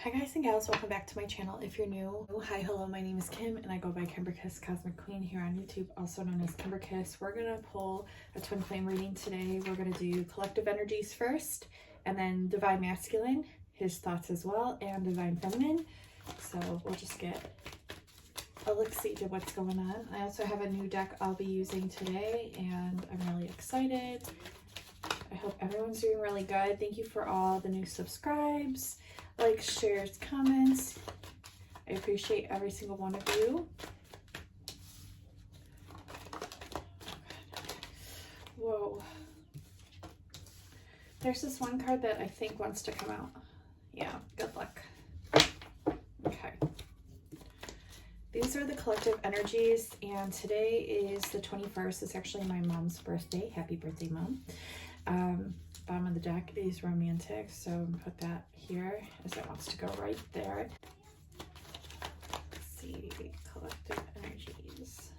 Hi guys and gals, welcome back to my channel. If you're new, hi, hello, my name is Kim and I go by Kimberkiss Cosmic Queen here on YouTube, also known as Kimberkiss. We're going to pull a twin flame reading today. We're going to do collective energies first, and then divine masculine, his thoughts as well, and divine feminine. So we'll just get a look-see to what's going on. I also have a new deck I'll be using today and I'm really excited. I hope everyone's doing really good. Thank you for all the new subscribes, likes, shares, comments. I appreciate every single one of you. Whoa. There's this one card that I think wants to come out. Yeah, good luck. Okay. These are the collective energies, and today is the 21st. It's actually my mom's birthday. Happy birthday, Mom. Bottom of the deck is romantic, so I'm gonna put that here as it wants to go right there. Let's see, collective energies.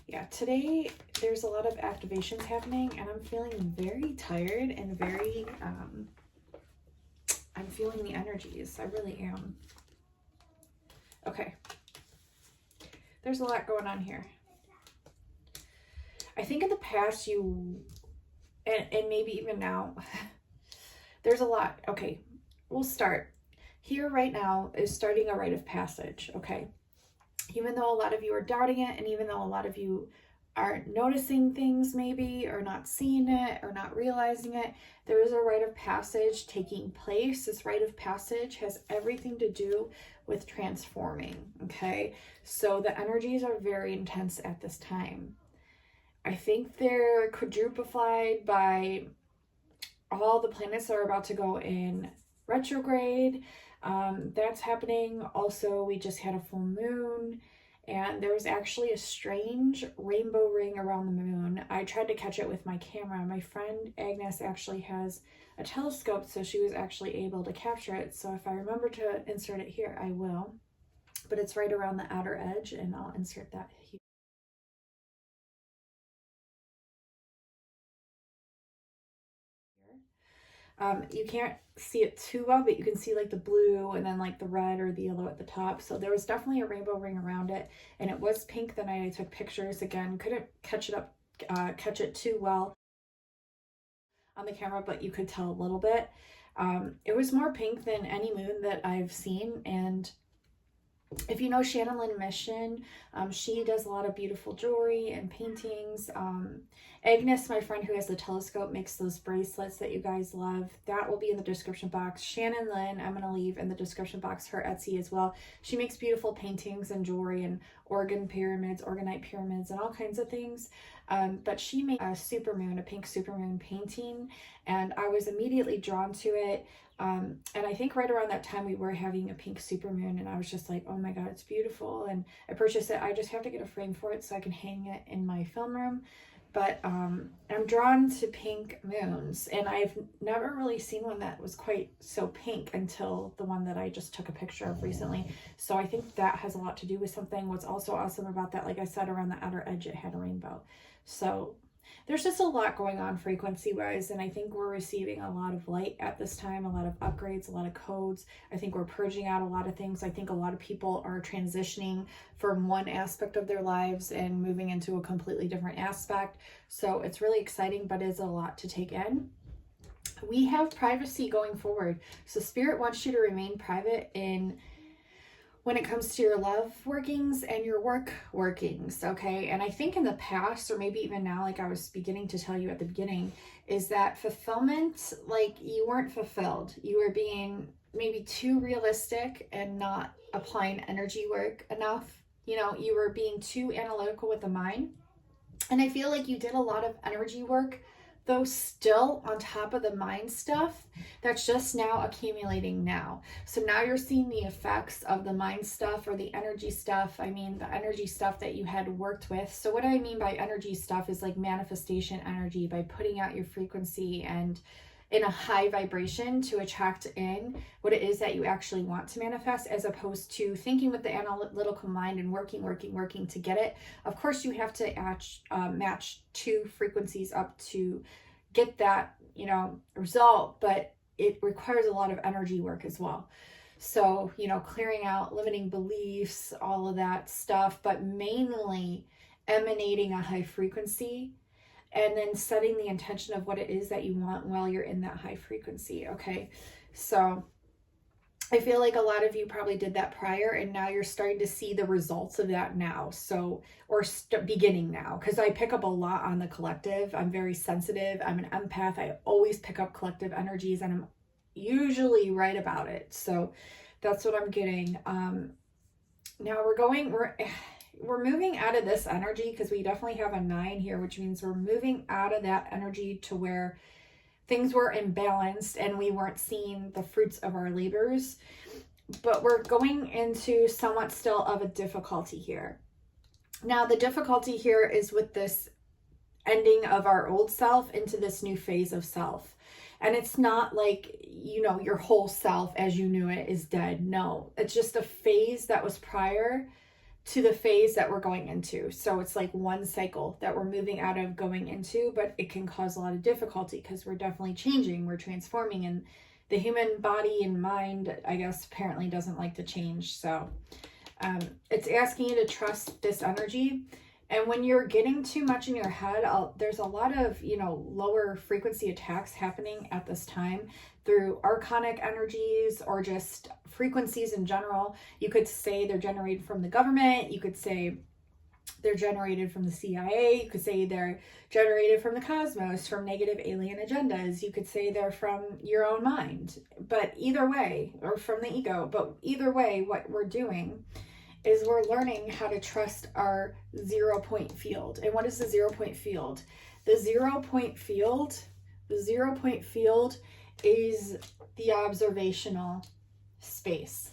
Yeah, today there's a lot of activations happening and I'm feeling very tired and very, I'm feeling the energies. I really am. Okay. There's a lot going on here. I think in the past and maybe even now, there's a lot. Okay, we'll start. Here right now is starting a rite of passage, okay? Even though a lot of you are doubting it, and even though a lot of you aren't noticing things maybe, or not seeing it, or not realizing it, there is a rite of passage taking place. This rite of passage has everything to do with transforming, okay? So the energies are very intense at this time. I think they're quadruplified by all the planets that are about to go in retrograde. That's happening. Also, we just had a full moon, and there was actually a strange rainbow ring around the moon. I tried to catch it with my camera. My friend Agnes actually has a telescope, so she was actually able to capture it. So if I remember to insert it here, I will. But it's right around the outer edge, and I'll insert that here. You can't see it too well, but you can see like the blue and then like the red or the yellow at the top. So there was definitely a rainbow ring around it, and it was pink the night I took pictures. Again, couldn't catch it too well on the camera, but you could tell a little bit. It was more pink than any moon that I've seen. And if you know Shannon Lynn Mission, she does a lot of beautiful jewelry and paintings. Agnes, my friend who has the telescope, makes those bracelets that you guys love. That will be in the description box. Shannon Lynn, I'm going to leave in the description box her Etsy as well. She makes beautiful paintings and jewelry and organite pyramids, and all kinds of things. But she made a supermoon, a pink supermoon painting, and I was immediately drawn to it. And I think right around that time we were having a pink supermoon, and I was just like, oh my god, it's beautiful. And I purchased it. I just have to get a frame for it so I can hang it in my film room. But I'm drawn to pink moons, and I've never really seen one that was quite so pink until the one that I just took a picture of recently. So I think that has a lot to do with something. What's also awesome about that, like I said, around the outer edge it had a rainbow. So there's just a lot going on frequency-wise, and I think we're receiving a lot of light at this time, a lot of upgrades, a lot of codes. I think we're purging out a lot of things. I think a lot of people are transitioning from one aspect of their lives and moving into a completely different aspect. So it's really exciting, but it's a lot to take in. We have privacy going forward. So Spirit wants you to remain private when it comes to your love workings and your work workings, okay? And I think in the past, or maybe even now, like I was beginning to tell you at the beginning, is that fulfillment, like you weren't fulfilled. You were being maybe too realistic and not applying energy work enough. You know, you were being too analytical with the mind. And I feel like you did a lot of energy work, though still on top of the mind stuff that's just now accumulating now. So now you're seeing the effects of the mind stuff or the energy stuff. I mean, the energy stuff that you had worked with. So what I mean by energy stuff is like manifestation energy, by putting out your frequency and in a high vibration to attract in what it is that you actually want to manifest, as opposed to thinking with the analytical mind and working to get it. Of course, you have to match two frequencies up to get that, result, but it requires a lot of energy work as well. So, you know, clearing out limiting beliefs, all of that stuff, but mainly emanating a high frequency and then setting the intention of what it is that you want while you're in that high frequency. Okay. So I feel like a lot of you probably did that prior, and now you're starting to see the results of that now. So, or beginning now, because I pick up a lot on the collective. I'm very sensitive. I'm an empath. I always pick up collective energies, and I'm usually right about it. So that's what I'm getting. Now we're moving out of this energy, because we definitely have a 9 here, which means we're moving out of that energy to where things were imbalanced and we weren't seeing the fruits of our labors. But we're going into somewhat still of a difficulty here. Now, the difficulty here is with this ending of our old self into this new phase of self. And it's not like, you know, your whole self as you knew it is dead. No, it's just a phase that was prior to the phase that we're going into. So it's like one cycle that we're moving out of going into, but it can cause a lot of difficulty because we're definitely changing, we're transforming, and the human body and mind, I guess, apparently doesn't like to change. So it's asking you to trust this energy. And when you're getting too much in your head, there's a lot of, you know, lower frequency attacks happening at this time through archonic energies or just frequencies in general. You could say they're generated from the government. You could say they're generated from the CIA. You could say they're generated from the cosmos, from negative alien agendas. You could say they're from your own mind. But either way, or from the ego. But either way, what we're doing is we're learning how to trust our 0 point field. And what is the 0 point field? The 0 point field is the observational space.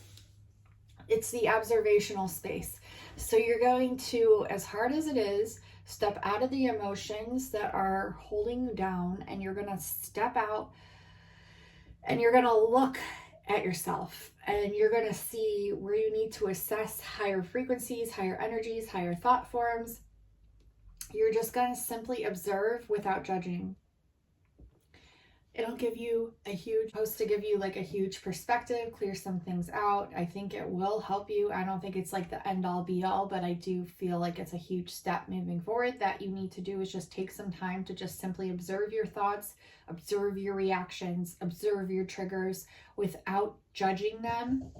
It's the observational space. So you're going to, as hard as it is, step out of the emotions that are holding you down, and you're going to step out and you're going to look at yourself, and you're going to see where you need to assess higher frequencies, higher energies, higher thought forms. You're just going to simply observe without judging. It'll give you supposed to give you like a huge perspective, clear some things out. I think it will help you. I don't think it's like the end all be all, but I do feel like it's a huge step moving forward that you need to do is just take some time to just simply observe your thoughts, observe your reactions, observe your triggers without judging them.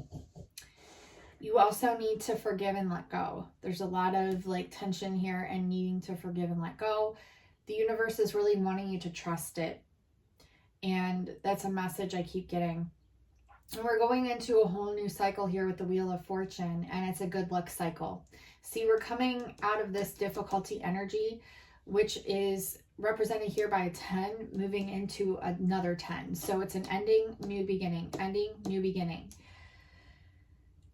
You also need to forgive and let go. There's a lot of like tension here and needing to forgive and let go. The universe is really wanting you to trust it. And that's a message I keep getting. And we're going into a whole new cycle here with the Wheel of Fortune, and it's a good luck cycle. See, we're coming out of this difficulty energy, which is represented here by a 10, moving into another 10. So it's an ending, new beginning, ending, new beginning.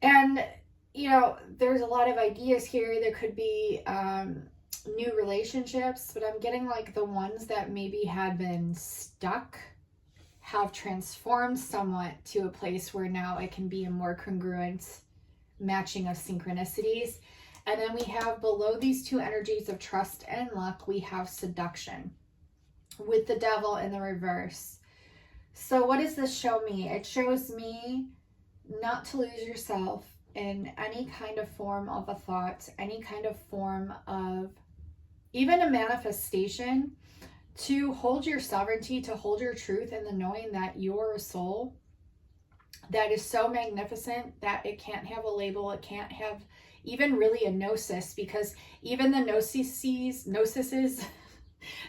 And, you know, there's a lot of ideas here. There could be new relationships, but I'm getting like the ones that maybe had been stuck have transformed somewhat to a place where now it can be a more congruent matching of synchronicities. And then we have below these two energies of trust and luck, we have seduction with the devil in the reverse. So what does this show me? It shows me not to lose yourself in any kind of form of a thought, any kind of form of even a manifestation, to hold your sovereignty, to hold your truth in the knowing that you're a soul that is so magnificent that it can't have a label, it can't have even really a gnosis, because even the gnosises,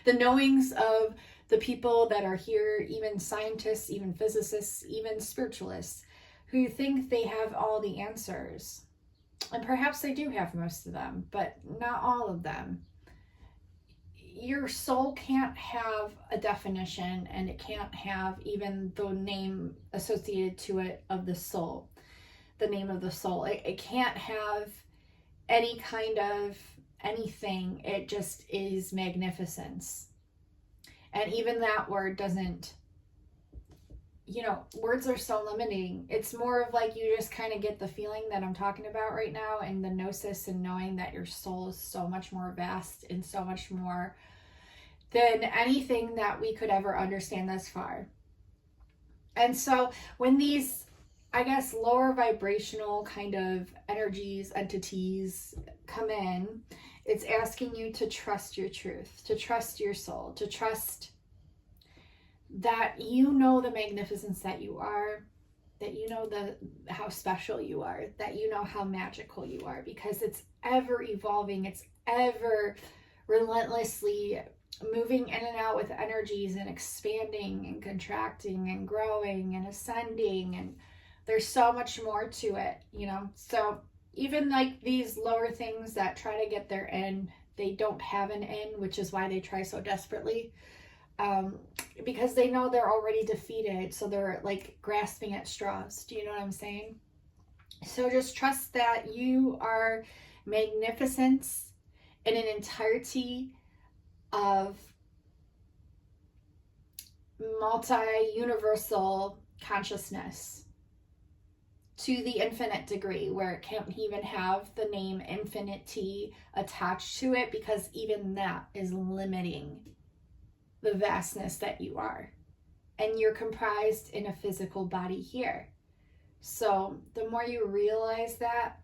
the knowings of the people that are here, even scientists, even physicists, even spiritualists, who think they have all the answers. And perhaps they do have most of them, but not all of them. Your soul can't have a definition, and it can't have even the name associated to it of the soul, the name of the soul. It can't have any kind of anything. It just is magnificence. And even that word doesn't, you know, words are so limiting. It's more of like you just kind of get the feeling that I'm talking about right now, and the gnosis, and knowing that your soul is so much more vast and so much more than anything that we could ever understand thus far. And so when these, I guess, lower vibrational kind of energies, entities come in, it's asking you to trust your truth, to trust your soul, to trust that you know the magnificence that you are, that you know how special you are, that you know how magical you are, because it's ever evolving, it's ever relentlessly moving in and out with energies and expanding and contracting and growing and ascending, and there's so much more to it, you know. So even like these lower things that try to get their end, they don't have an end, which is why they try so desperately, because they know they're already defeated, so they're like grasping at straws. Do you know what I'm saying? So just trust that you are magnificence in an entirety of multi-universal consciousness to the infinite degree, where it can't even have the name infinity attached to it, because even that is limiting the vastness that you are. And you're comprised in a physical body here. So the more you realize that,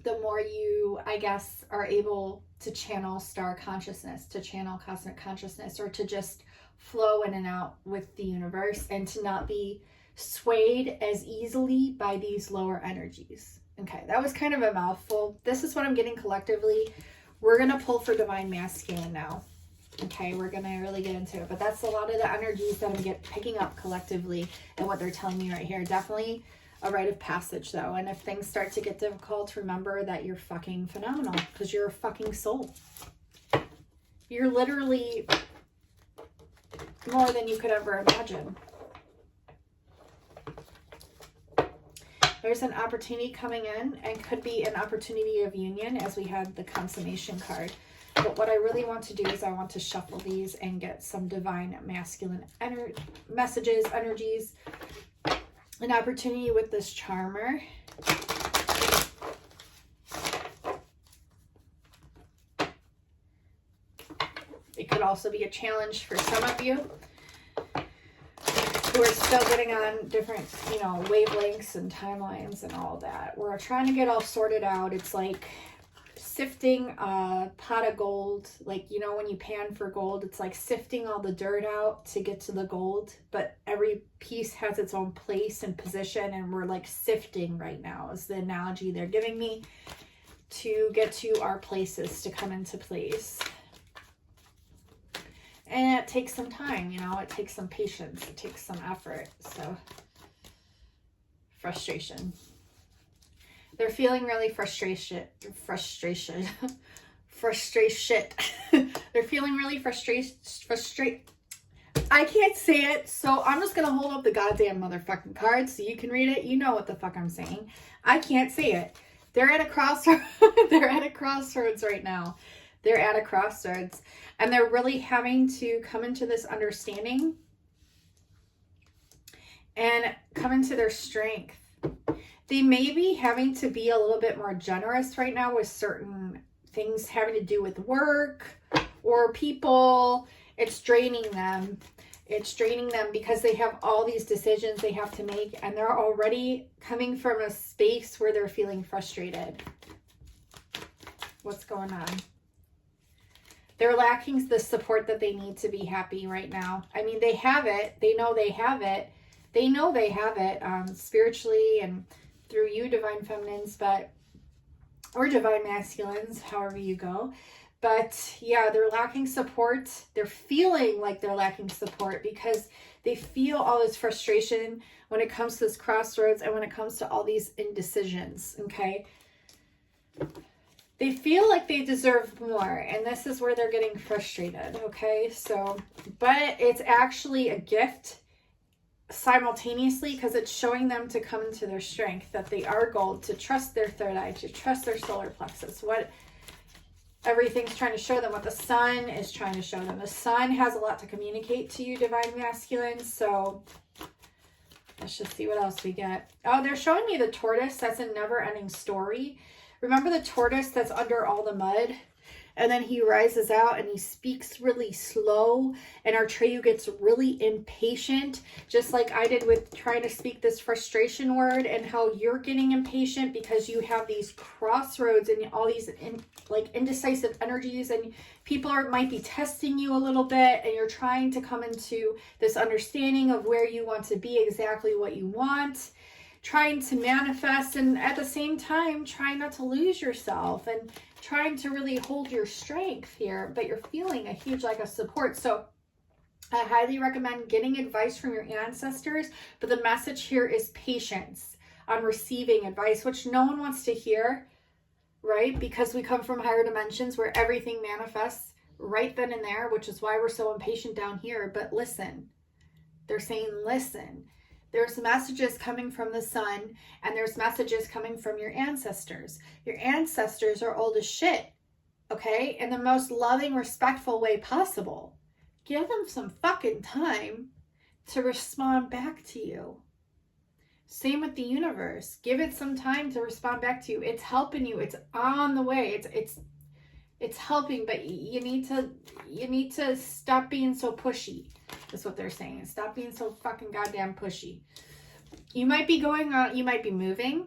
the more you, I guess, are able to channel star consciousness, to channel cosmic consciousness, or to just flow in and out with the universe, and to not be swayed as easily by these lower energies. Okay, that was kind of a mouthful. This is what I'm getting collectively. We're going to pull for Divine Masculine now. Okay, we're going to really get into it. But that's a lot of the energies that I'm picking up collectively and what they're telling me right here. Definitely a rite of passage, though. And if things start to get difficult, remember that you're fucking phenomenal, because you're a fucking soul. You're literally more than you could ever imagine. There's an opportunity coming in, and could be an opportunity of union, as we had the consummation card. But what I really want to do is I want to shuffle these and get some divine masculine messages, energies. An opportunity with this charmer. It could also be a challenge for some of you who are still getting on different, you know, wavelengths and timelines and all that. We're trying to get all sorted out. It's like sifting a pot of gold. Like, you know, when you pan for gold, it's like sifting all the dirt out to get to the gold. But every piece has its own place and position, and we're like sifting right now is the analogy they're giving me, to get to our places to come into place. And it takes some time, you know, it takes some patience, it takes some effort. So, frustration. They're feeling really frustration. They're feeling really frustrated. I can't say it, so I'm just going to hold up the goddamn motherfucking card so you can read it. You know what the fuck I'm saying. I can't say it. They're at a crossroads. They're at a crossroads right now. They're at a crossroads, and they're really having to come into this understanding and come into their strength. They may be having to be a little bit more generous right now with certain things having to do with work or people. It's draining them. It's draining them because they have all these decisions they have to make, and they're already coming from a space where they're feeling frustrated. What's going on? They're lacking the support that they need to be happy right now. I mean, they have it. They know they have it. They know they have it spiritually and through you, divine feminines, or divine masculines, however you go. But yeah, they're lacking support. They're feeling like they're lacking support because they feel all this frustration when it comes to this crossroads and when it comes to all these indecisions, okay? They feel like they deserve more, and this is where they're getting frustrated, okay? So, but it's actually a gift simultaneously because it's showing them to come into their strength, that they are gold, to trust their third eye, to trust their solar plexus, what everything's trying to show them, what the sun is trying to show them. The sun has a lot to communicate to you, divine masculine, so let's just see what else we get. Oh, they're showing me the tortoise. That's a never-ending story. Remember the tortoise that's under all the mud? and then he rises out and he speaks really slow, and our Treyu gets really impatient, just like I did with trying to speak this frustration word, and how you're getting impatient because you have these crossroads and all these indecisive energies, and people might be testing you a little bit, and you're trying to come into this understanding of where you want to be, exactly what you want, trying to manifest, and at the same time trying not to lose yourself and trying to really hold your strength here, but you're feeling a huge lack of support. So I highly recommend getting advice from your ancestors, but the message here is patience on receiving advice, which no one wants to hear, right? Because we come from higher dimensions where everything manifests right then and there, which is why we're so impatient down here. But listen, they're saying, listen. There's messages coming from the sun, and there's messages coming from your ancestors. Your ancestors are old as shit, okay? In the most loving, respectful way possible. Give them some fucking time to respond back to you. Same with the universe. Give it some time to respond back to you. It's helping you. It's on the way. It's helping, but you need to stop being so pushy. That's what they're saying. Stop being so fucking goddamn pushy. You might be going on, you might be moving.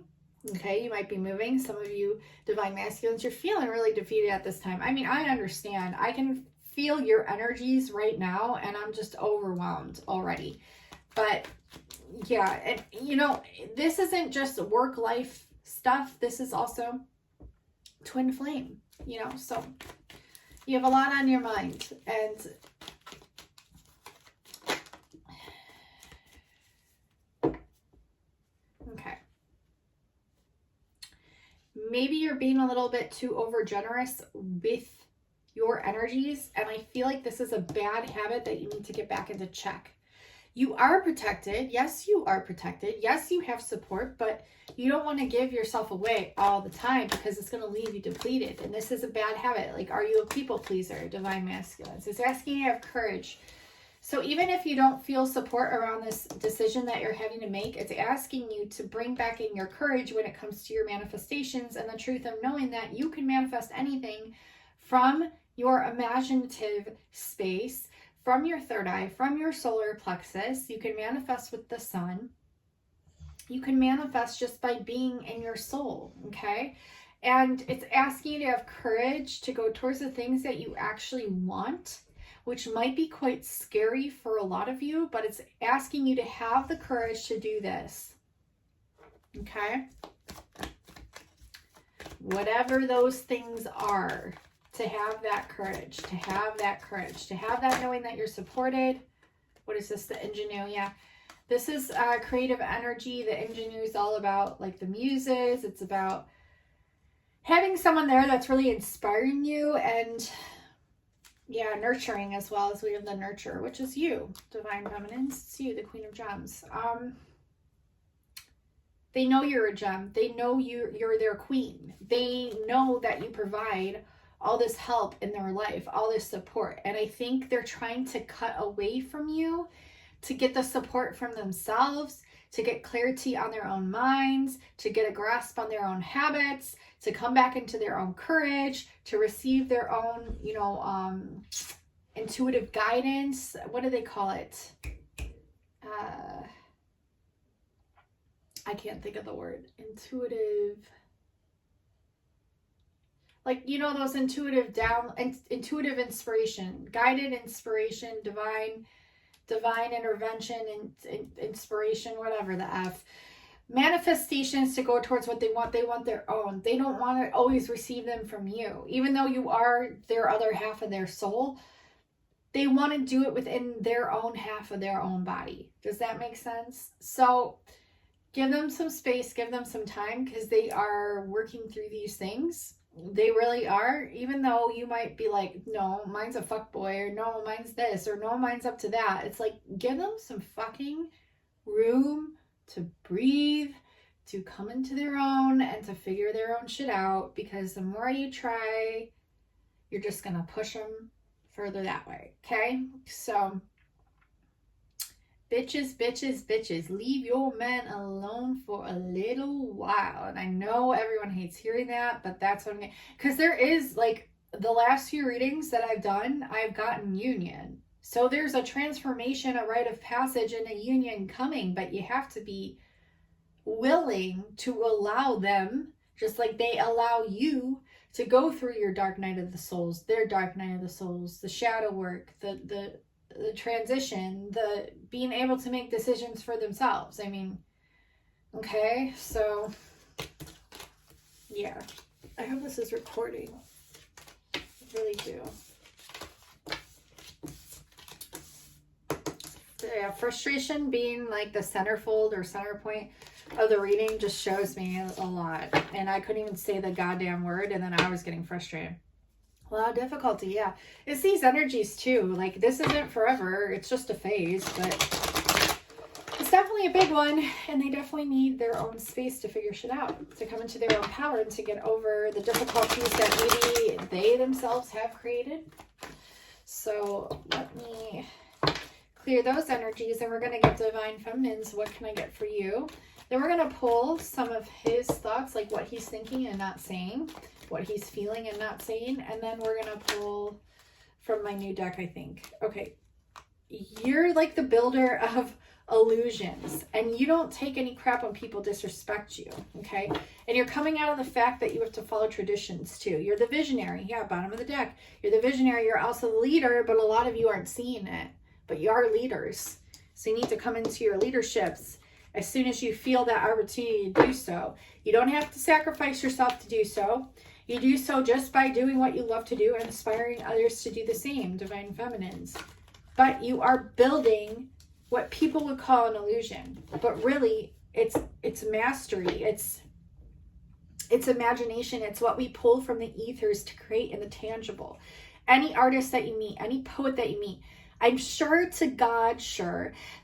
Okay, you might be moving. Some of you divine masculines, you're feeling really defeated at this time. I mean, I understand. I can feel your energies right now, and I'm just overwhelmed already. But yeah, and you know, this isn't just work-life stuff. This is also twin flame, you know, so you have a lot on your mind. And okay, maybe you're being a little bit too over generous with your energies, and I feel like this is a bad habit that you need to get back into check. You are protected. Yes, you are protected. Yes, you have support, but you don't want to give yourself away all the time because it's going to leave you depleted. And this is a bad habit. Like, are you a people pleaser, divine masculines? It's asking you to have courage. So even if you don't feel support around this decision that you're having to make, it's asking you to bring back in your courage when it comes to your manifestations, and the truth of knowing that you can manifest anything from your imaginative space, from your third eye, from your solar plexus. You can manifest with the sun. You can manifest just by being in your soul, okay? And it's asking you to have courage to go towards the things that you actually want, which might be quite scary for a lot of you, but it's asking you to have the courage to do this, okay? Whatever those things are, to have that courage, to have that courage, to have that knowing that you're supported. What is this? The ingenue, yeah. This is creative energy. The ingenue is all about like the muses. It's about having someone there that's really inspiring you, and yeah, nurturing as well. As we have the nurturer, which is you, divine feminines. It's you, the queen of gems. They know you're a gem. They know you're their queen. They know that you provide all this help in their life, all this support. And I think they're trying to cut away from you to get the support from themselves, to get clarity on their own minds, to get a grasp on their own habits, to come back into their own courage, to receive their own, you know, intuitive guidance. What do they call it? I can't think of the word. Intuitive. Like, you know, those intuitive inspiration, guided inspiration, divine intervention, and inspiration, whatever the F. Manifestations to go towards what they want. They want their own. They don't want to always receive them from you. Even though you are their other half of their soul, they want to do it within their own half of their own body. Does that make sense? So give them some space, give them some time, because they are working through these things. They really are. Even though you might be like, no, mine's a fuckboy, or no, mine's this, or no, mine's up to that. It's like, give them some fucking room to breathe, to come into their own, and to figure their own shit out. Because the more you try, you're just going to push them further that way. Okay? So, bitches, bitches, bitches, leave your man alone for a little while. And I know everyone hates hearing that, but that's what I mean. Because there is, like, the last few readings that I've done, I've gotten union. So there's a transformation, a rite of passage, and a union coming, but you have to be willing to allow them, just like they allow you to go through your dark night of the souls, their dark night of the souls, the shadow work, the transition, the being able to make decisions for themselves. I mean, okay, so yeah, I hope this is recording. I really do. Yeah, frustration being like the centerfold or center point of the reading just shows me a lot. And I couldn't even say the goddamn word, and then I was getting frustrated. A lot of difficulty, yeah. It's these energies too. Like, this isn't forever. It's just a phase, but it's definitely a big one. And they definitely need their own space to figure shit out, to come into their own power and to get over the difficulties that maybe they themselves have created. So let me clear those energies, and we're going to get Divine Feminines. What can I get for you? Then we're going to pull some of his thoughts, like what he's thinking and not saying, what he's feeling and not saying. And then we're going to pull from my new deck, I think. Okay. You're like the builder of illusions, and you don't take any crap when people disrespect you, okay? And you're coming out of the fact that you have to follow traditions too. You're the visionary. Yeah, bottom of the deck. You're the visionary. You're also the leader, but a lot of you aren't seeing it. But you are leaders. So you need to come into your leaderships as soon as you feel that opportunity to do so. You don't have to sacrifice yourself to do so. You do so just by doing what you love to do and inspiring others to do the same, Divine Feminines. But you are building what people would call an illusion. But really, it's mastery. It's imagination. It's what we pull from the ethers to create in the tangible. Any artist that you meet, any poet that you meet, I'm sure to God,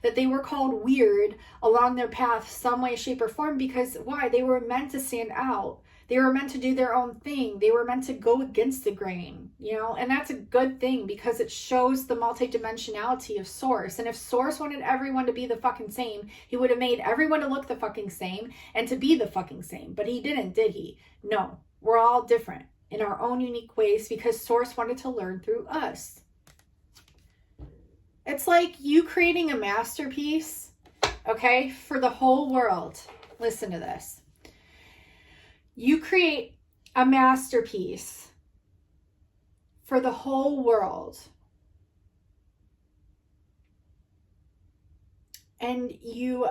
that they were called weird along their path some way, shape, or form, because why? They were meant to stand out. They were meant to do their own thing. They were meant to go against the grain, you know, and that's a good thing because it shows the multidimensionality of Source. And if Source wanted everyone to be the fucking same, he would have made everyone to look the fucking same and to be the fucking same. But he didn't, did he? No, we're all different in our own unique ways because Source wanted to learn through us. It's like you creating a masterpiece, okay, for the whole world. Listen to this. You create a masterpiece for the whole world. And you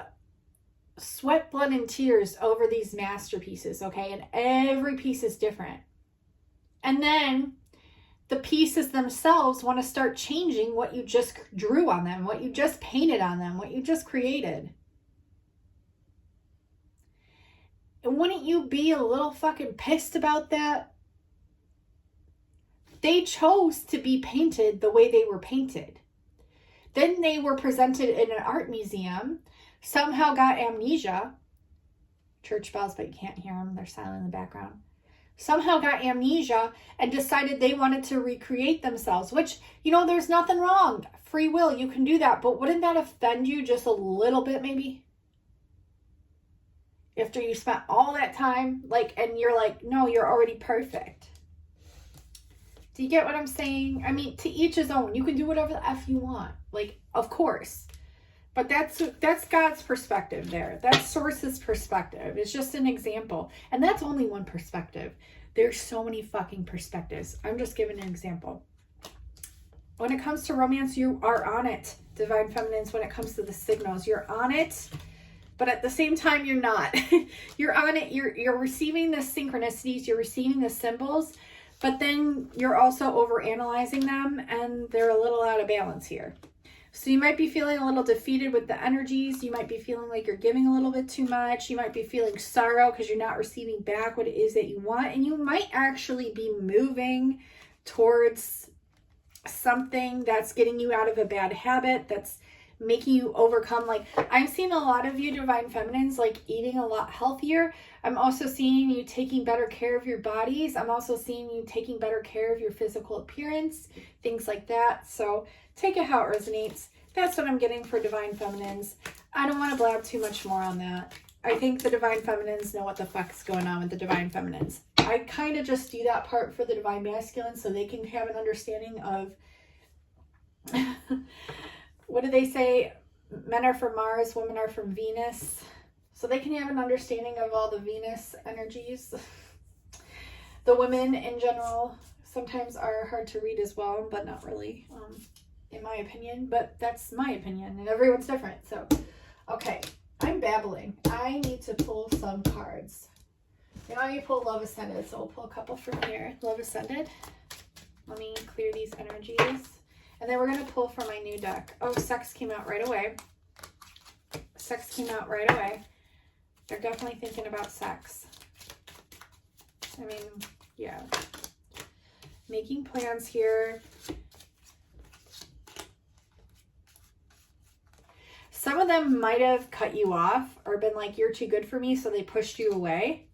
sweat, blood, and tears over these masterpieces, okay? And every piece is different. And then the pieces themselves want to start changing what you just drew on them, what you just painted on them, what you just created. And wouldn't you be a little fucking pissed about that? They chose to be painted the way they were painted. Then they were presented in an art museum, somehow got amnesia. Church bells, but you can't hear them. They're silent in the background. Somehow got amnesia and decided they wanted to recreate themselves, which, you know, there's nothing wrong. Free will, you can do that. But wouldn't that offend you just a little bit, maybe? After you spent all that time, like, and you're like, no, you're already perfect. Do you get what I'm saying? I mean, to each his own. You can do whatever the F you want. Like, of course. But that's God's perspective there. That's Source's perspective. It's just an example. And that's only one perspective. There's so many fucking perspectives. I'm just giving an example. When it comes to romance, you are on it, Divine Feminines. When it comes to the signals, you're on it. But at the same time, you're not. You're on it. You're receiving the synchronicities. You're receiving the symbols. But then you're also overanalyzing them. And they're a little out of balance here. So you might be feeling a little defeated with the energies. You might be feeling like you're giving a little bit too much. You might be feeling sorrow because you're not receiving back what it is that you want. And you might actually be moving towards something that's getting you out of a bad habit, that's making you overcome. Like, I'm seeing a lot of you Divine Feminines like eating a lot healthier. I'm also seeing you taking better care of your bodies. I'm also seeing you taking better care of your physical appearance, things like that. So take it how it resonates. That's what I'm getting for Divine Feminines. I don't want to blab too much more on that. I think the Divine Feminines know what the fuck's going on with the Divine Feminines. I kind of just do that part for the Divine Masculine so they can have an understanding of, what do they say? Men are from Mars, women are from Venus. So they can have an understanding of all the Venus energies. The women in general sometimes are hard to read as well, but not really, in my opinion. But that's my opinion, and everyone's different. So, okay, I'm babbling. I need to pull some cards. Now you pull Love Ascended, so we'll pull a couple from here. Love Ascended. Let me clear these energies. And then we're going to pull from my new deck. Oh, Sex came out right away. Sex came out right away. They're definitely thinking about sex. I mean, yeah. Making plans here. Some of them might have cut you off or been like, you're too good for me, so they pushed you away.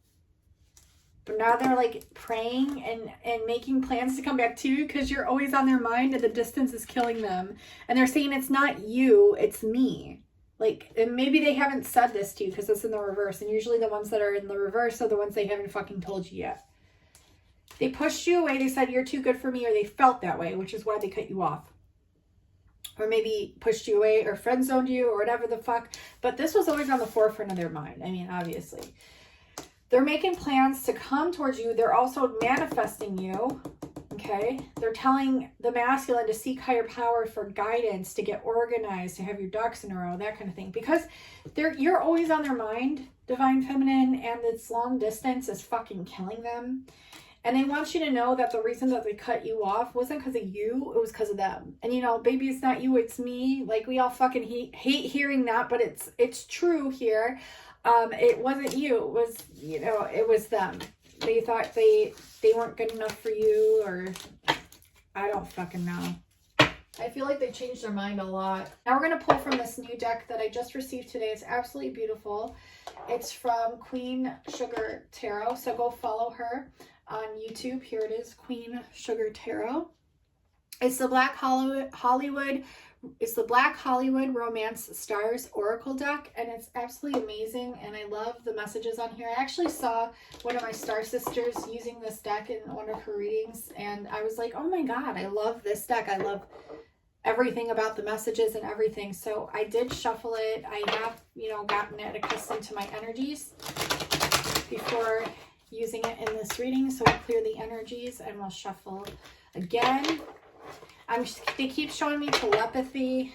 But now they're like praying and making plans to come back to you because you're always on their mind and the distance is killing them. And they're saying it's not you, it's me. Like, and maybe they haven't said this to you because it's in the reverse. And usually the ones that are in the reverse are the ones they haven't fucking told you yet. They pushed you away. They said you're too good for me, or they felt that way, which is why they cut you off. Or maybe pushed you away or friend zoned you or whatever the fuck. But this was always on the forefront of their mind. I mean, obviously. They're making plans to come towards you. They're also manifesting you. Okay? They're telling the masculine to seek higher power for guidance, to get organized, to have your ducks in a row, that kind of thing. Because you're always on their mind, Divine Feminine, and this long distance is fucking killing them. And they want you to know that the reason that they cut you off wasn't because of you, it was because of them. And you know, baby, it's not you, it's me. Like, we all fucking hate hearing that, but it's true here. It wasn't you, it was, you know, it was them. They thought they weren't good enough for you, or I don't fucking know. I feel like they changed their mind a lot. Now we're going to pull from this new deck that I just received today. It's absolutely beautiful. It's from Queen Sugar Tarot. So go follow her on YouTube. Here it is, Queen Sugar Tarot. It's the Black Hollywood. It's the Black Hollywood Romance Stars Oracle deck, and it's absolutely amazing, and I love the messages on here. I actually saw one of my star sisters using this deck in one of her readings, and I was like, oh my god, I love this deck. I love everything about the messages and everything. So I did shuffle it. I have, you know, gotten it accustomed to my energies before using it in this reading. So we'll clear the energies and we'll shuffle again. They keep showing me telepathy.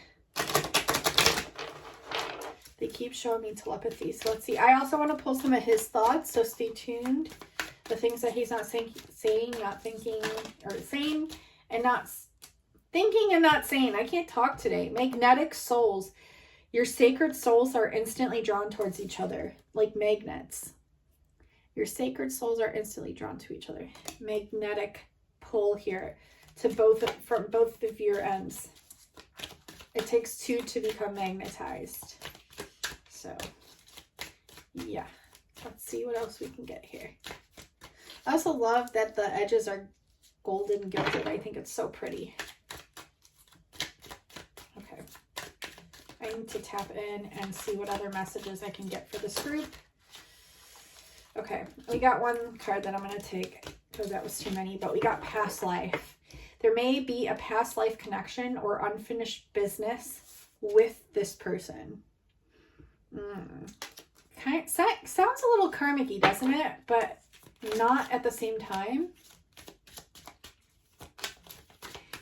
They keep showing me telepathy. So let's see. I also want to pull some of his thoughts, so stay tuned. The things that he's not saying, not thinking, or saying, and not thinking and not saying. I can't talk today. Magnetic souls. Your sacred souls are instantly drawn towards each other, like magnets. Your sacred souls are instantly drawn to each other. Magnetic pull here. To from both of your ends. It takes two to become magnetized. So, yeah. Let's see what else we can get here. I also love that the edges are golden gilded. I think it's so pretty. Okay. I need to tap in and see what other messages I can get for this group. Okay. We got one card that I'm going to take because that was too many, but we got past life. There may be a past life connection or unfinished business with this person. Sounds a little karmic-y, doesn't it? But not at the same time.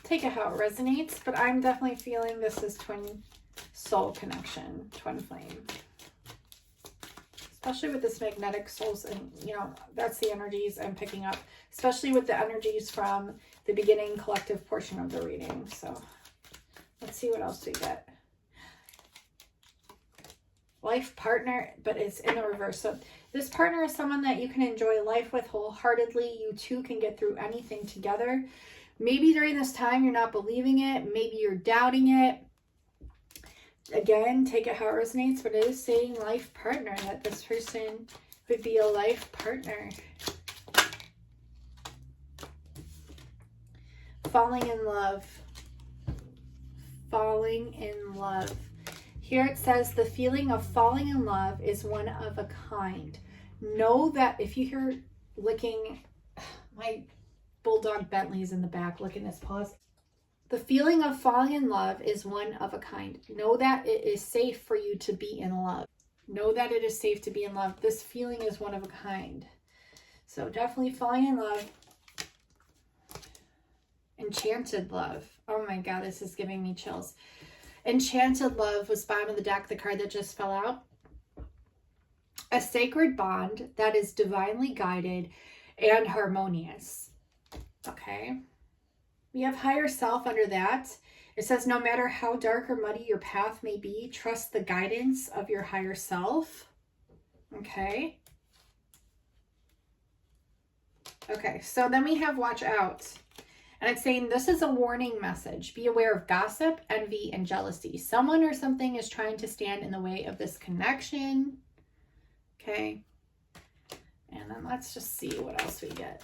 Take it how it resonates, but I'm definitely feeling this is twin soul connection, twin flame. Especially with this magnetic souls, and you know, that's the energies I'm picking up, especially with the energies from the beginning collective portion of the reading. So let's see what else we get. Life partner, but it's in the reverse. So this partner is someone that you can enjoy life with wholeheartedly. You two can get through anything together. Maybe during this time you're not believing it. Maybe you're doubting it. Again, take it how it resonates, but it is saying life partner, that this person would be a life partner. Falling in love. Falling in love. Here it says the feeling of falling in love is one of a kind. Know that if you hear licking my bulldog Bentley's in the back. Look in this paws. The feeling of falling in love is one of a kind. Know that it is safe for you to be in love. Know that it is safe to be in love. This feeling is one of a kind. So definitely falling in love. Enchanted love. Oh my God, this is giving me chills. Enchanted love was bottom of the deck, the card that just fell out. A sacred bond that is divinely guided and harmonious. Okay. We have higher self under that. It says, no matter how dark or muddy your path may be, trust the guidance of your higher self. Okay. Okay, so then we have watch out. And it's saying this is a warning message. Be aware of gossip, envy, and jealousy. Someone or something is trying to stand in the way of this connection. Okay. And then let's just see what else we get.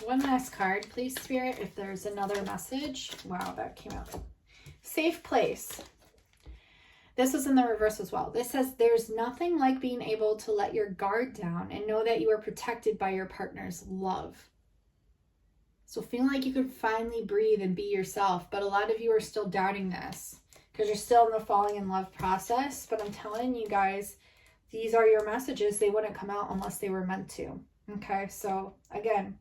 One last card, please, Spirit, if there's another message. Wow, that came out. Safe place. This is in the reverse as well. This says, there's nothing like being able to let your guard down and know that you are protected by your partner's love. So feeling like you could finally breathe and be yourself, but a lot of you are still doubting this because you're still in the falling in love process. But I'm telling you guys, these are your messages. They wouldn't come out unless they were meant to. Okay, so again,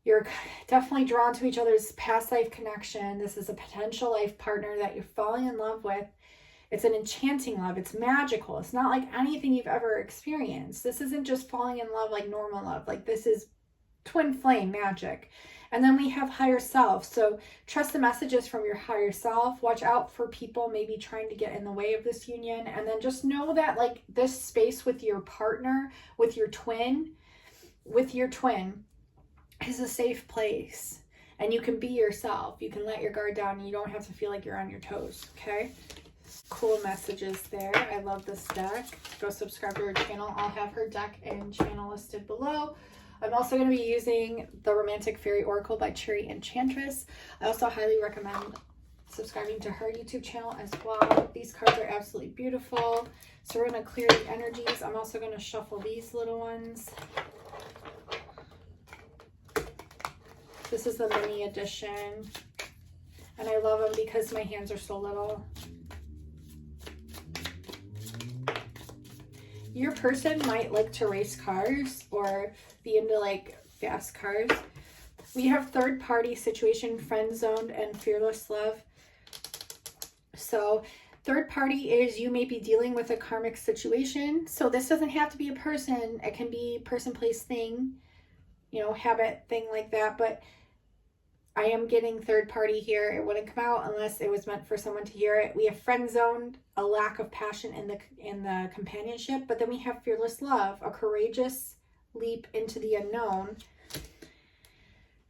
you're definitely drawn to each other's past life connection. This is a potential life partner that you're falling in love with. It's an enchanting love. It's magical. It's not like anything you've ever experienced. This isn't just falling in love like normal love. Like this is twin flame magic. And then we have higher self. So trust the messages from your higher self. Watch out for people maybe trying to get in the way of this union. And then just know that like this space with your partner, with your twin is a safe place. And you can be yourself. You can let your guard down and you don't have to feel like you're on your toes. Okay? Cool messages there. I love this deck. Go subscribe to her channel. I'll have her deck and channel listed below. I'm also going to be using the Romantic Fairy Oracle by Cherry Enchantress. I also highly recommend subscribing to her YouTube channel as well. These cards are absolutely beautiful. So we're going to clear the energies. I'm also going to shuffle these little ones. This is the mini edition. And I love them because my hands are so little. Your person might like to race cars or be into like fast cars. We have third party situation, friend zoned, and fearless love. So third party is you may be dealing with a karmic situation. So this doesn't have to be a person. It can be person, place, thing, you know, habit, thing like that. But I am getting third party here. It wouldn't come out unless it was meant for someone to hear it. We have friend zoned, a lack of passion in the companionship, but then we have fearless love, a courageous leap into the unknown.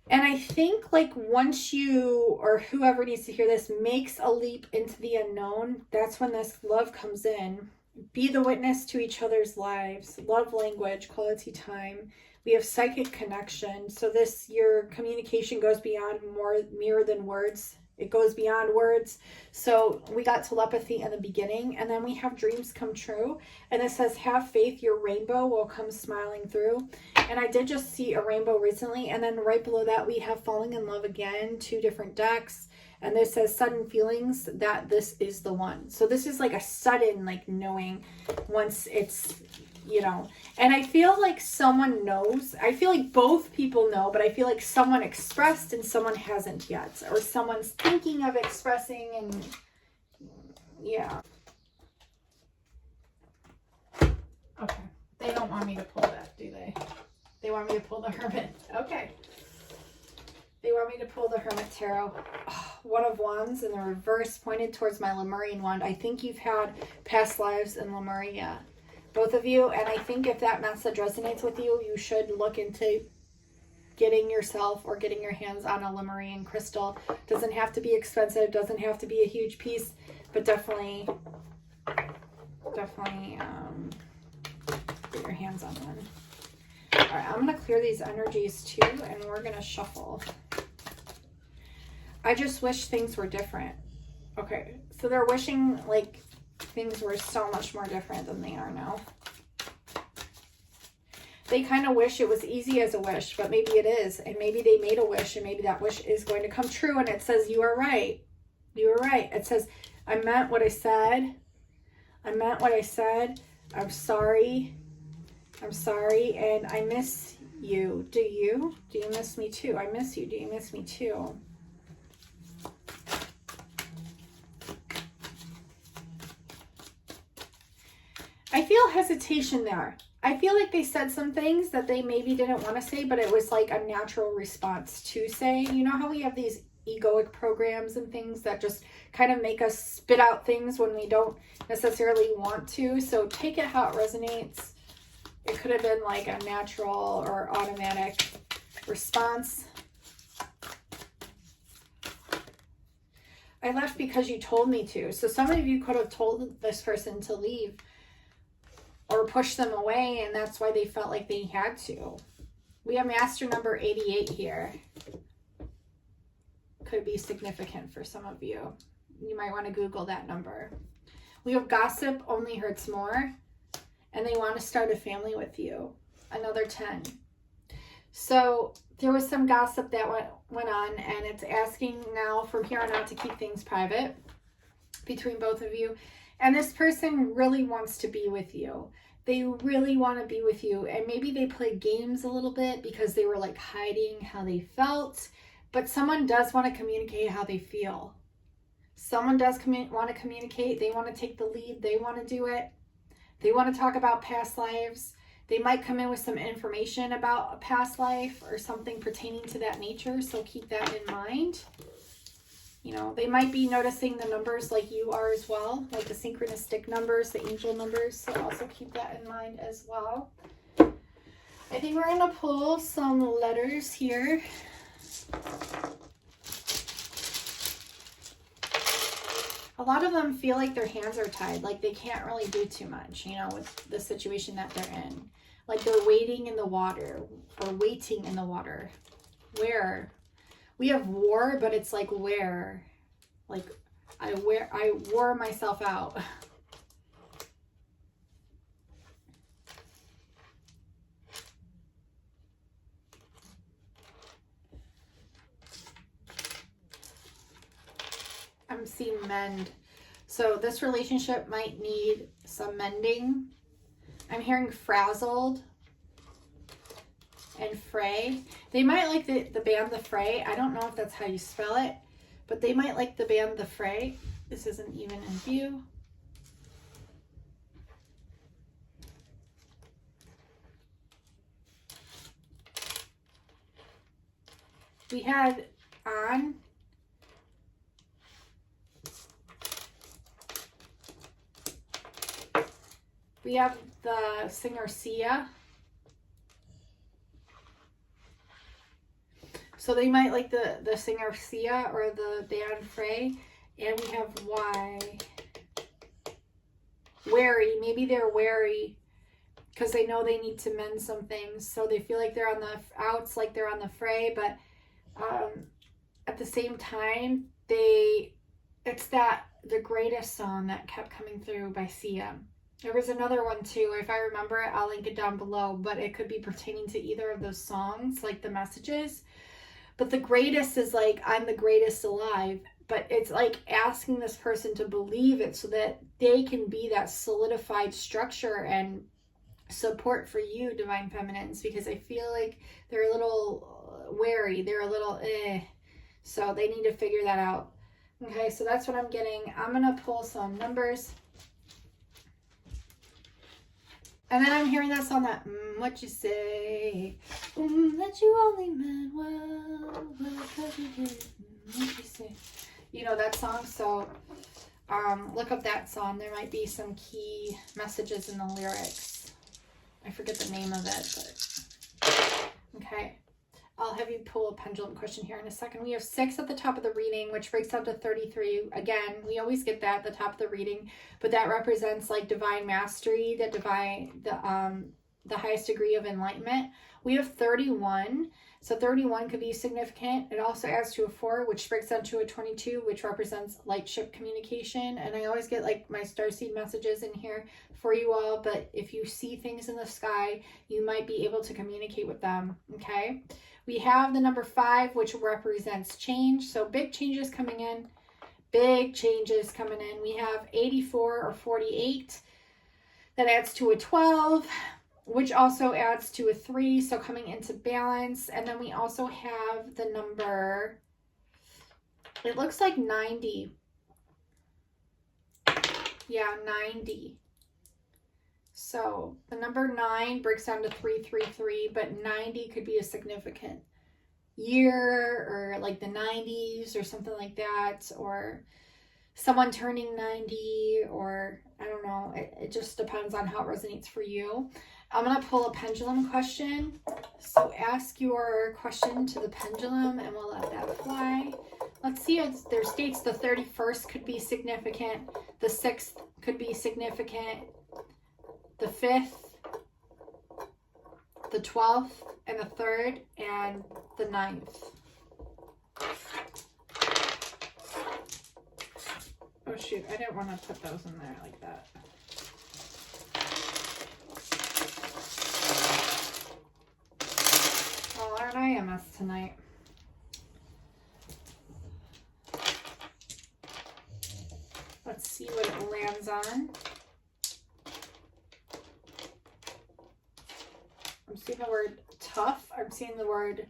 And I think like once you or whoever needs to hear this makes a leap into the unknown, that's when this love comes in. Be the witness to each other's lives, love language, quality time. We have psychic connection. So this, your communication goes beyond mere than words. It goes beyond words. So we got telepathy in the beginning, and then we have dreams come true. And it says, have faith, your rainbow will come smiling through. And I did just see a rainbow recently. And then right below that, we have falling in love again, 2 different decks. And this says sudden feelings that this is the one. So this is like a sudden, like knowing once it's, you know, and I feel like someone knows. I feel like both people know, but I feel like someone expressed and someone hasn't yet, or someone's thinking of expressing, and yeah. Okay, they don't want me to pull that, do they? They want me to pull the Hermit. Okay. They want me to pull the Hermit Tarot. Oh, One of Wands in the reverse pointed towards my Lemurian wand. I think you've had past lives in Lemuria, both of you. And I think if that message resonates with you, you should look into getting yourself or getting your hands on a Lemurian crystal. Doesn't have to be expensive. Doesn't have to be a huge piece, but definitely get your hands on one. All right, I'm going to clear these energies too, and we're going to shuffle. I just wish things were different. Okay, so they're wishing like things were so much more different than they are now. They kind of wish it was easy as a wish, but maybe it is. And maybe they made a wish, and maybe that wish is going to come true. And it says, you are right. You are right. It says, I meant what I said. I meant what I said. I'm sorry. I'm sorry. And I miss you. Do you? Do you miss me too? I miss you. Do you miss me too? I feel hesitation there. I feel like they said some things that they maybe didn't want to say, but it was like a natural response to say. You know how we have these egoic programs and things that just kind of make us spit out things when we don't necessarily want to? So take it how it resonates. It could have been like a natural or automatic response. I left because you told me to. So some of you could have told this person to leave or push them away, and that's why they felt like they had to. We have master number 88 here. Could be significant for some of you. You might want to Google that number. We have gossip only hurts more, and they want to start a family with you. Another 10. So there was some gossip that went on, and it's asking now from here on out to keep things private between both of you. And this person really wants to be with you. They really want to be with you. And maybe they played games a little bit because they were like hiding how they felt. But someone does want to communicate how they feel. Someone does want to communicate. They want to take the lead. They want to do it. They want to talk about past lives. They might come in with some information about a past life or something pertaining to that nature. So keep that in mind. You know, they might be noticing the numbers like you are as well, like the synchronistic numbers, the angel numbers. So also keep that in mind as well. I think we're going to pull some letters here. A lot of them feel like their hands are tied, like they can't really do too much, you know, with the situation that they're in. Like they're waiting in the water or waiting in the water. Where? We have war, but it's like where? Like I wore myself out. I'm seeing mend. So this relationship might need some mending. I'm hearing frazzled and Fray. They might like the band The Fray. I don't know if that's how you spell it, but they might like the band The Fray. This isn't even in view. We had on. We have the singer Sia. So they might like the singer Sia or the band Frey. And we have Y. Wary. Maybe they're wary because they know they need to mend some things. So they feel like they're on the outs, like they're on the fray. But at the same time, it's that the greatest song that kept coming through by Sia. There was another one too. If I remember it, I'll link it down below. But it could be pertaining to either of those songs, like the messages. But the greatest is like, I'm the greatest alive. But it's like asking this person to believe it so that they can be that solidified structure and support for you, Divine Feminines. Because I feel like they're a little wary. They're a little So they need to figure that out. Okay, so that's what I'm getting. I'm going to pull some numbers. And then I'm hearing that song, that what you say, that you only meant well, because you did, what you say. You know that song, so look up that song. There might be some key messages in the lyrics. I forget the name of it, but okay. I'll have you pull a pendulum question here in a second. We have 6 at the top of the reading, which breaks out to 33. Again, we always get that at the top of the reading, but that represents like divine mastery, the highest degree of enlightenment. We have 31. So 31 could be significant. It also adds to a 4, which breaks down to a 22, which represents light ship communication. And I always get like my starseed messages in here for you all, but if you see things in the sky, you might be able to communicate with them, okay? We have the number 5, which represents change. So big changes coming in, big changes coming in. We have 84 or 48. That adds to a 12, which also adds to a 3, so coming into balance. And then we also have the number, it looks like 90. Yeah, 90. So the number 9 breaks down to 333, but 90 could be a significant year, or like the 90s or something like that, or someone turning 90, or I don't know. It just depends on how it resonates for you. I'm going to pull a pendulum question. So ask your question to the pendulum and we'll let that fly. Let's see, their states, the 31st could be significant. The 6th could be significant. The 5th, the 12th, and the 3rd, and the 9th. Oh shoot, I didn't want to put those in there like that. Oh, aren't I a mess tonight? Let's see what it lands on. I'm seeing the word tough. I'm seeing the word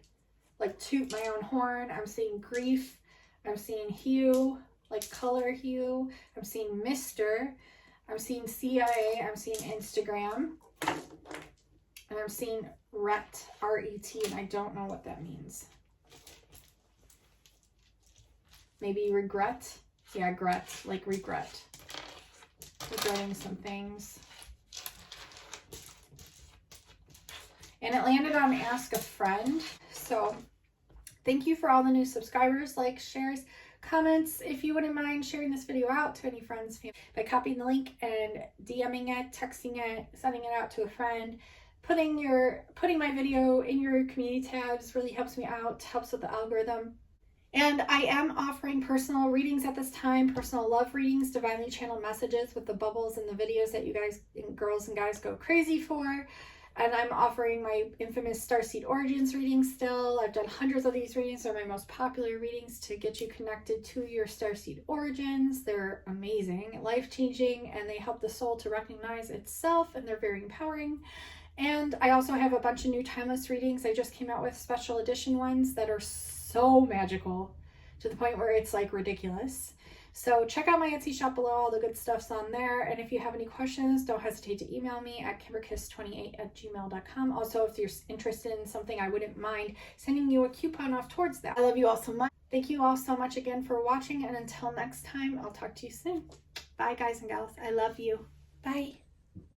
like toot my own horn. I'm seeing grief. I'm seeing hue, like color hue. I'm seeing Mr. I'm seeing CIA. I'm seeing Instagram. And I'm seeing RET, R-E-T, and I don't know what that means. Maybe regret? Yeah, gret, like regret. Regretting some things. And it landed on Ask a Friend. So thank you for all the new subscribers, likes, shares, comments. If you wouldn't mind sharing this video out to any friends, family, by copying the link and DMing it, texting it, sending it out to a friend. Putting my video in your community tabs really helps me out, helps with the algorithm. And I am offering personal readings at this time, personal love readings, divinely channeled messages with the bubbles in the videos that you guys, girls and guys, go crazy for. And I'm offering my infamous Starseed Origins reading still. I've done hundreds of these readings. They're my most popular readings to get you connected to your Starseed Origins. They're amazing, life-changing, and they help the soul to recognize itself, and they're very empowering. And I also have a bunch of new timeless readings. I just came out with special edition ones that are so magical to the point where it's like ridiculous. So check out my Etsy shop below. All the good stuff's on there. And if you have any questions, don't hesitate to email me at kimberkiss28@gmail.com. Also, if you're interested in something, I wouldn't mind sending you a coupon off towards that. I love you all so much. Thank you all so much again for watching. And until next time, I'll talk to you soon. Bye, guys and gals. I love you. Bye.